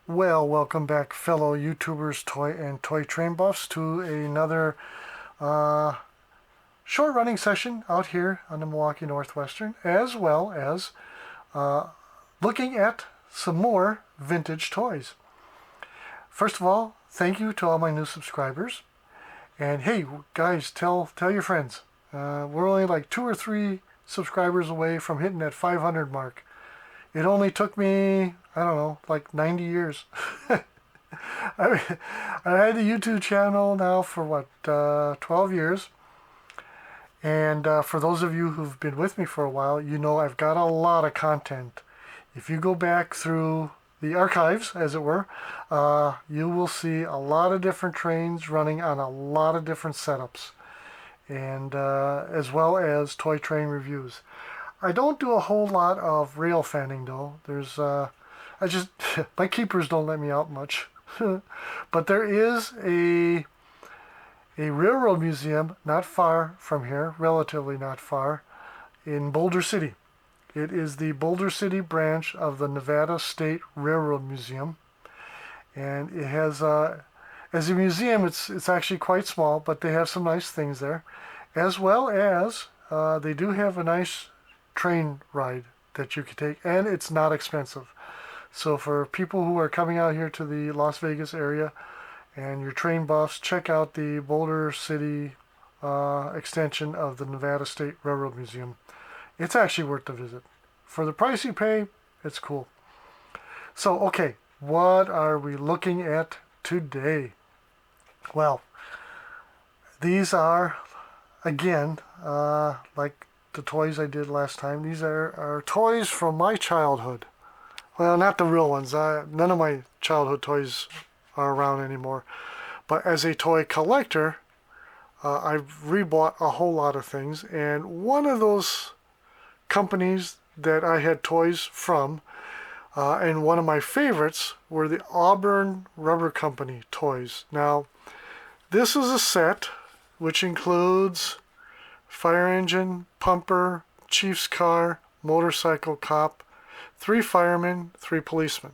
Well, welcome back, fellow YouTubers, toy and toy train buffs, to another uh, short running session out here on the Milwaukee North Western, as well as looking at some more vintage toys. First of all, thank you to all my new subscribers. And hey, guys, tell your friends. We're only like 2 or 3 subscribers away from hitting that 500 mark. It only took me, I don't know, like 90 years. I had the YouTube channel now for what, 12 years. And for those of you who've been with me for a while, you know I've got a lot of content. If you go back through the archives, as it were, you will see a lot of different trains running on a lot of different setups, and as well as toy train reviews. I don't do a whole lot of rail fanning though. I just, my keepers don't let me out much. But there is a railroad museum not far from here, relatively not far, in Boulder City. It is the Boulder City branch of the Nevada State Railroad Museum. And it has, as a museum, it's actually quite small, but they have some nice things there. As well as, they do have a nice train ride that you can take, and it's not expensive. So for people who are coming out here to the Las Vegas area and your train buffs, check out the Boulder City extension of the Nevada State Railroad Museum. It's actually worth the visit. For the price you pay, it's cool. So, okay, what are we looking at today? Well, these are, again, like the toys I did last time. These are toys from my childhood. Well, not the real ones. None of my childhood toys are around anymore. But as a toy collector, I've rebought a whole lot of things. And one of those companies that I had toys from, and one of my favorites, were the Auburn Rubber Company toys. Now, this is a set which includes fire engine, pumper, chief's car, motorcycle cop, 3 firemen, 3 policemen.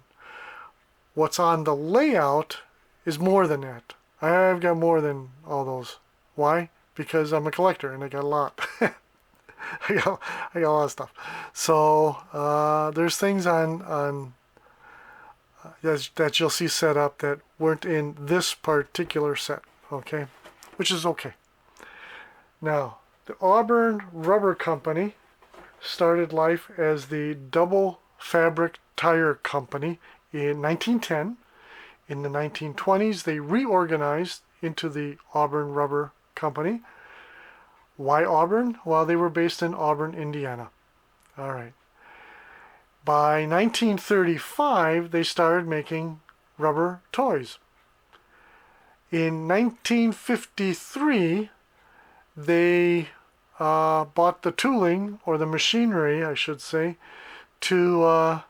What's on the layout is more than that. I've got more than all those. Why? Because I'm a collector and I got a lot. I got a lot of stuff. So there's things on that you'll see set up that weren't in this particular set. Okay, which is okay. Now, the Auburn Rubber Company started life as the Double Fabric Tire Company in 1910. In the 1920s, they reorganized into the Auburn Rubber Company. Why Auburn? Well, they were based in Auburn, Indiana. All right. By 1935, they started making rubber toys. In 1953, they bought the tooling, or the machinery, I should say, for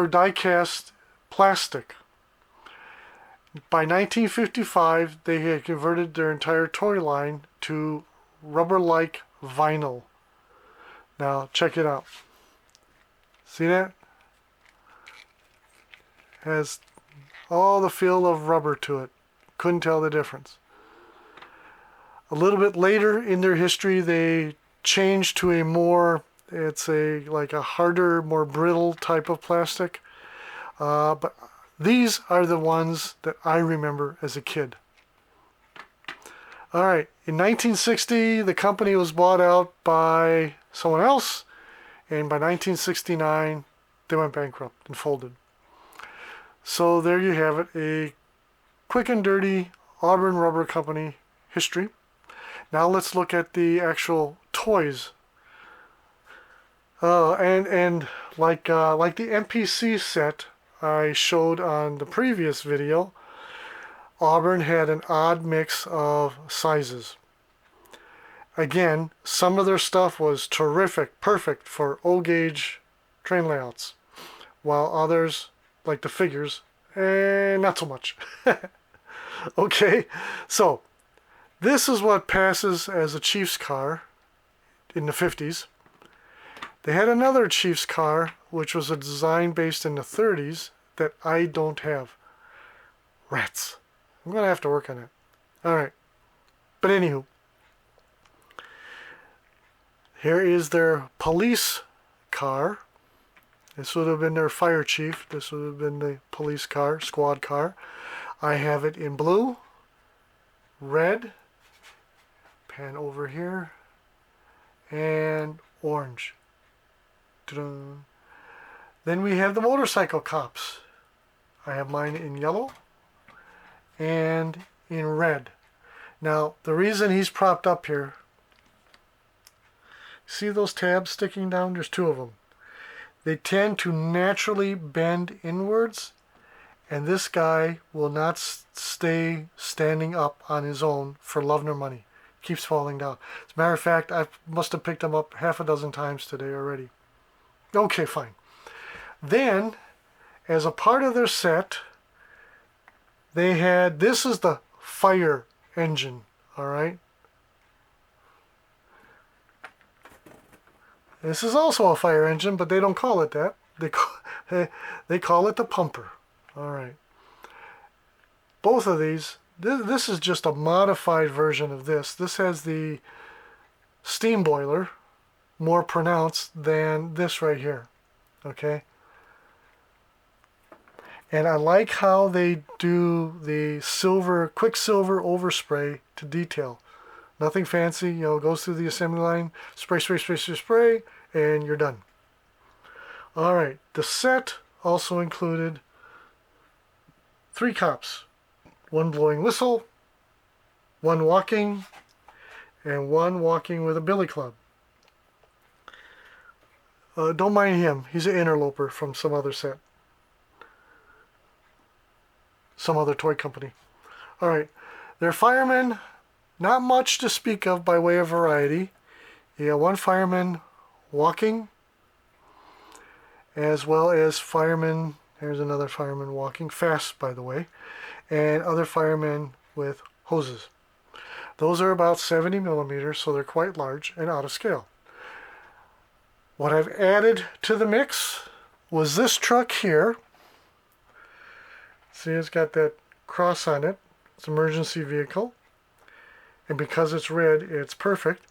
die-cast plastic. By 1955, they had converted their entire toy line to rubber-like vinyl. Now, check it out. See that? Has all the feel of rubber to it. Couldn't tell the difference. A little bit later in their history, they changed to a more, like a harder, more brittle type of plastic. But these are the ones that I remember as a kid. All right, in 1960, the company was bought out by someone else, and by 1969, they went bankrupt and folded. So there you have it, a quick and dirty Auburn Rubber Company history. Now let's look at the actual toys. And like the MPC set I showed on the previous video, Auburn had an odd mix of sizes. Again, some of their stuff was terrific, perfect for O-gauge train layouts, while others, like the figures, not so much. Okay, so this is what passes as a Chief's car in the 50s. They had another Chief's car, which was a design based in the 30s, that I don't have. Rats. I'm going to have to work on it. Alright. But anywho, here is their police car. This would have been their fire chief. This would have been the police car, squad car. I have it in blue, red, pan over here, and orange. Ta-da. Then we have the motorcycle cops. I have mine in yellow and in red. Now, the reason he's propped up here, see those tabs sticking down? There's two of them. They tend to naturally bend inwards, and this guy will not stay standing up on his own for love nor money. Keeps falling down. As a matter of fact, I must have picked him up half a dozen times today already. Okay, fine. Then, as a part of their set, they had, this is the fire engine, alright? This is also a fire engine, but they don't call it that. They call it the pumper. Alright. Both of these, this is just a modified version of this. This has the steam boiler more pronounced than this right here. Okay? And I like how they do the quicksilver overspray to detail. Nothing fancy, you know, goes through the assembly line, spray, spray, spray, spray, spray, and you're done. Alright, the set also included 3 cops. 1 blowing whistle, 1 walking, and 1 walking with a billy club. Don't mind him, he's an interloper from some other set. Some other toy company. Alright, they're firemen. Not much to speak of by way of variety. You got 1 fireman walking, as well as firemen, here's another fireman walking, fast by the way, and other firemen with hoses. Those are about 70 millimeters, so they're quite large and out of scale. What I've added to the mix was this truck here. See, it's got that cross on it. It's an emergency vehicle. And because it's red, it's perfect.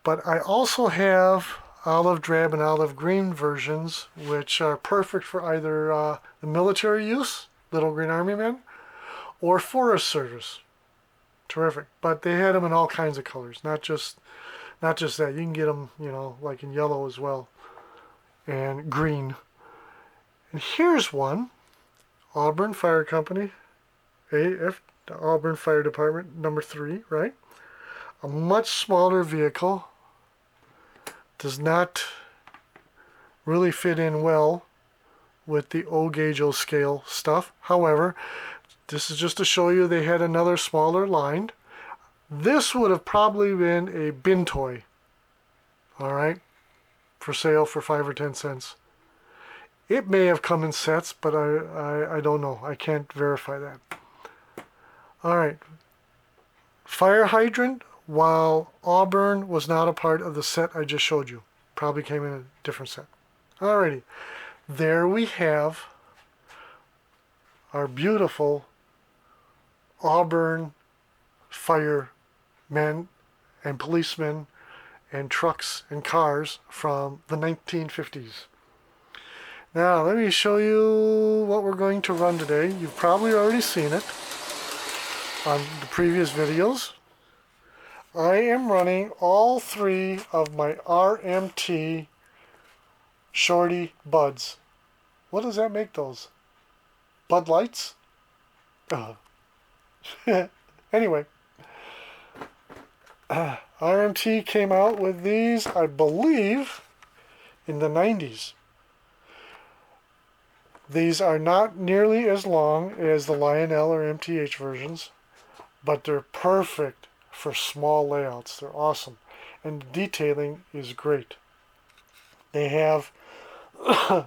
But I also have olive drab and olive green versions, which are perfect for either the military use, Little Green Army Men, or forest service. Terrific. But they had them in all kinds of colors, not just that. You can get them, you know, like in yellow as well, and green. And here's one. Auburn Fire Company, AF, the Auburn Fire Department, number 3, right? A much smaller vehicle. Does not really fit in well with the O-gauge O-scale stuff. However, this is just to show you they had another smaller line. This would have probably been a bin toy. Alright? For sale for 5 or 10 cents. It may have come in sets, but I don't know. I can't verify that. Alright. Fire hydrant, while Auburn was not a part of the set I just showed you. Probably came in a different set. Alrighty. There we have our beautiful Auburn firemen and policemen and trucks and cars from the 1950s. Now, let me show you what we're going to run today. You've probably already seen it on the previous videos. I am running all 3 of my RMT Shorty Buds. What does that make those? Bud Lights? Anyway. RMT came out with these, I believe, in the 90s. These are not nearly as long as the Lionel or MTH versions, but they're perfect for small layouts. They're awesome. And the detailing is great. They have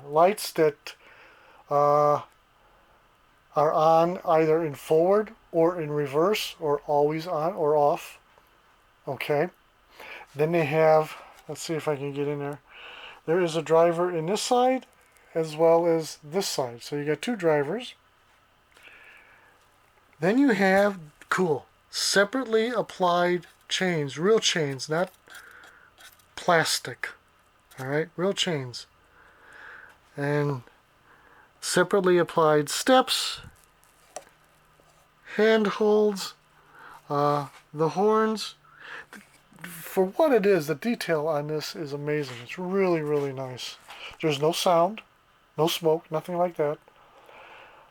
lights that are on either in forward or in reverse, or always on or off. Okay. Then they have, let's see if I can get in there. There is a driver in this side as well as this side. So you got two drivers. Then you have, cool, separately applied chains, real chains, not plastic. All right, real chains. And separately applied steps, handholds, the horns. For what it is, the detail on this is amazing. It's really, really nice. There's no sound, no smoke, nothing like that.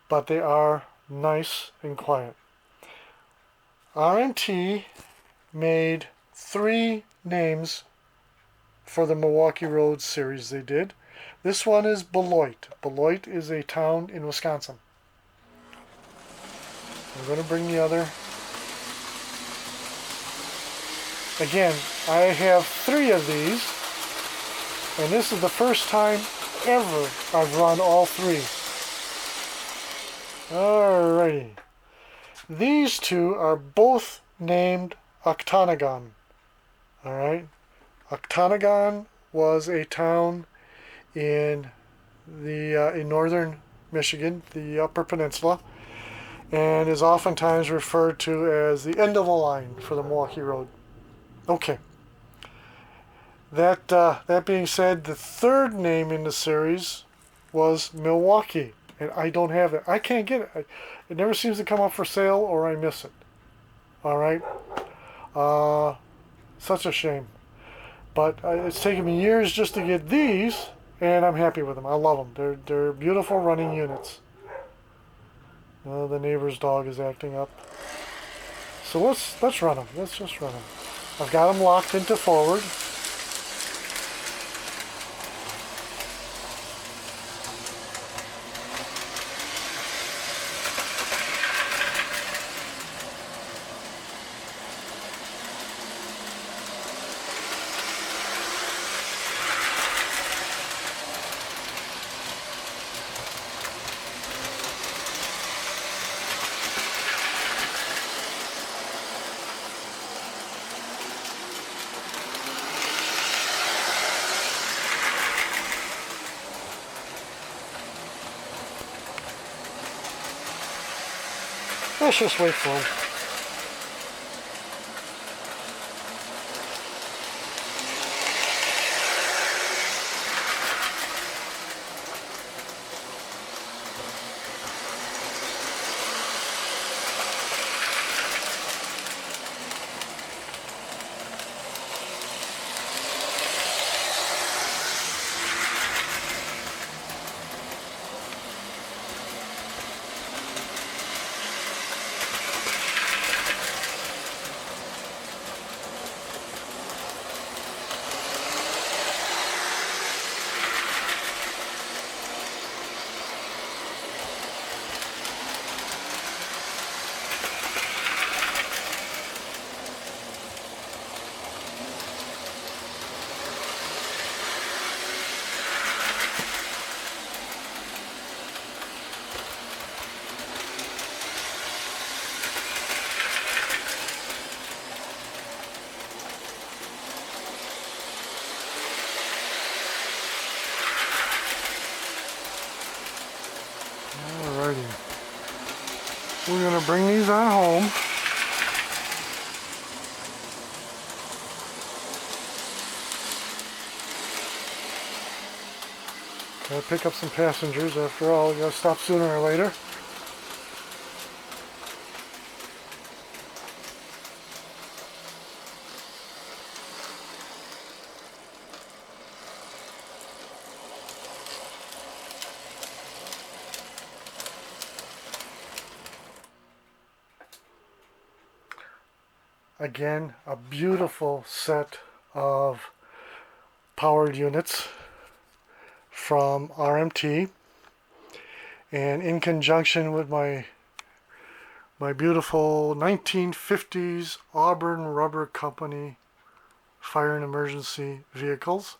But they are nice and quiet. RMT made 3 names for the Milwaukee Road series they did. This one is Beloit. Beloit is a town in Wisconsin. I'm going to bring the other. Again, I have 3 of these, and this is the first time ever I've run all 3. Alrighty. These 2 are both named Octonagon. Alright? Octonagon was a town in in northern Michigan, the Upper Peninsula, and is oftentimes referred to as the end of the line for the Milwaukee Road. Okay. That being said, the 3rd name in the series was Milwaukee, and I don't have it. I can't get it. It never seems to come up for sale, or I miss it. All right. Such a shame. But it's taken me years just to get these, and I'm happy with them. I love them. They're beautiful running units. The neighbor's dog is acting up. So let's run them. Let's just run them. I've got them locked into forward. Let's just wait for them. We're going to bring these on home. Gotta pick up some passengers. After all, we gotta stop sooner or later. Again, a beautiful set of powered units from RMT, and in conjunction with my beautiful 1950s Auburn Rubber Company fire and emergency vehicles,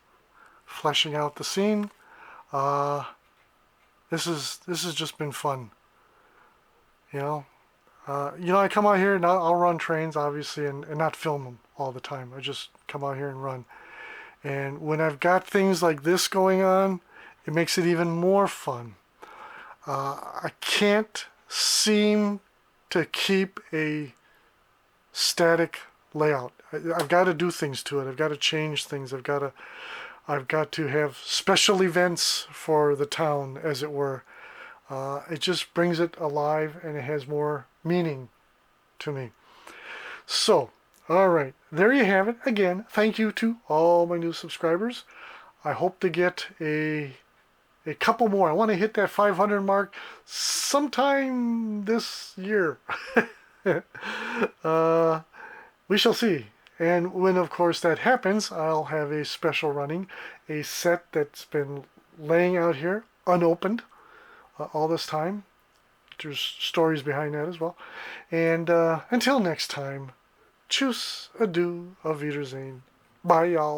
fleshing out the scene. This has just been fun, you know. I come out here and I'll run trains, obviously, and not film them all the time. I just come out here and run. And when I've got things like this going on, It makes it even more fun. I can't seem to keep a static layout. I've got to do things to it. I've got to change things. I've got to have special events for the town, as it were. It just brings it alive, and it has more meaning to me. So, all right, there you have it. Again, thank you to all my new subscribers. I hope to get a couple more. I want to hit that 500 mark sometime this year. uh, we shall see. And when, of course, that happens, I'll have a special running, a set that's been laying out here unopened all this time. There's stories behind that as well. And until next time, tschüss, adieu, auf Wiedersehen. Bye, y'all.